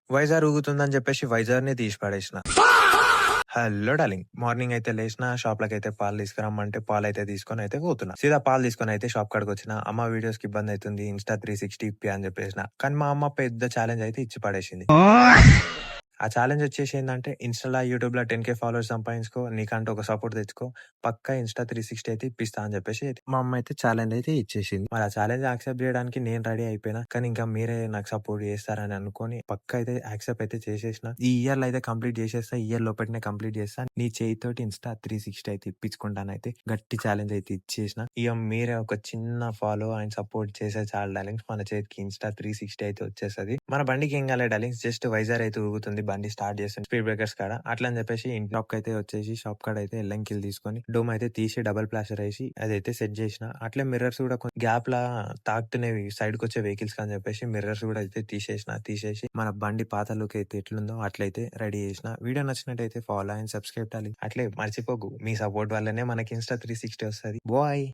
వైజాగ్ ఊగుతుందని చెప్పేసి వైజాగ్‌నే తీసి పడేసిన. Hello darling. మార్నింగ్ అయితే లేసిన షాప్‌లకైతే పాలు తీసుకురమ్మంటే పాలైతే తీసుకొనైతే పోతున్నా. సీదా పాలు తీసుకొనైతే షాప్ కాడికొచ్చిన. అమ్మ వీడియోస్‌కి ఇబ్బందయితుంది. ఇన్‌స్టా 360 ఇప్పి అని చెప్పేసిన. కానీ మా అమ్మ పెద్ద ఛాలెంజ్ అయితే ఇచ్చి పడేసింది. ఆ ఛాలెంజ్ వచ్చేసి ఏందంటే ఇన్‌స్టా‌ల, యూట్యూబ్‌ల 10,000 ఫాలోవర్స్ సంపాదించుకో. నీకంటూ ఒక సపోర్ట్ తెచ్చుకో. పక్కా ఇన్‌స్టా 360 అయితే ఇప్పిస్తా అని చెప్పేసి మా అమ్మ అయితే ఛాలెంజ్ అయితే ఇచ్చేసింది. మరి ఆ ఛాలెంజ్ యాక్సెప్ట్ చేయడానికి నేను రెడీ అయిపోయినా. కానీ ఇంకా మీరే నాకు సపోర్ట్ చేస్తారని అనుకోని పక్కా అయితే యాక్సెప్ట్ అయితే చేసేసిన. ఈ ఇయర్‌లో అయితే కంప్లీట్ చేసేస్తా. ఈ ఇయర్ లోపటనే కంప్లీట్ చేస్తా. నీ చేయితోటి ఇన్‌స్టా 360 అయితే ఇప్పించుకుంటానైతే గట్టి ఛాలెంజ్ అయితే ఇచ్చేసిన. ఇక మీరే ఒక చిన్న ఫాలో అండ్ సపోర్ట్ చేసే చాలు డార్లింగ్స్. మన చేతికి ఇన్‌స్టా 360 అయితే వచ్చేస్తది. మన బండికి ఏం కాలే డార్లింగ్స్. జస్ట్ వైజాగ్ అయితే ఊగుతుంది. బండి స్టార్ట్ చేస్తుంది స్పీడ్ బ్రేకర్స్ కాడ. అట్లా అని చెప్పేసి షాప్ అయితే వచ్చేసి షాప్ కాడ అయితే ఎల్లంకిలు తీసుకొని డోమ్ అయితే తీసి డబుల్ ప్లాస్టర్ వేసి అదైతే సెట్ చేసిన. అట్లే మిర్రర్స్ కూడా గ్యాప్ లా తాకుతున్నవి సైడ్ కి వచ్చే వెహికల్స్ అని చెప్పేసి మిర్రర్స్ కూడా అయితే తీసేసి మన బండి పాత లుక్ అయితే ఎట్లుందో అట్లయితే రెడీ చేసిన. వీడియో నచ్చినట్టయితే ఫాలో అండ్ సబ్స్క్రైబ్ డార్లింగ్. అట్లే మర్చిపోకు, మీ సపోర్ట్ వల్లనే మనకి ఇన్‌స్టా 360 వస్తది. బాయ్.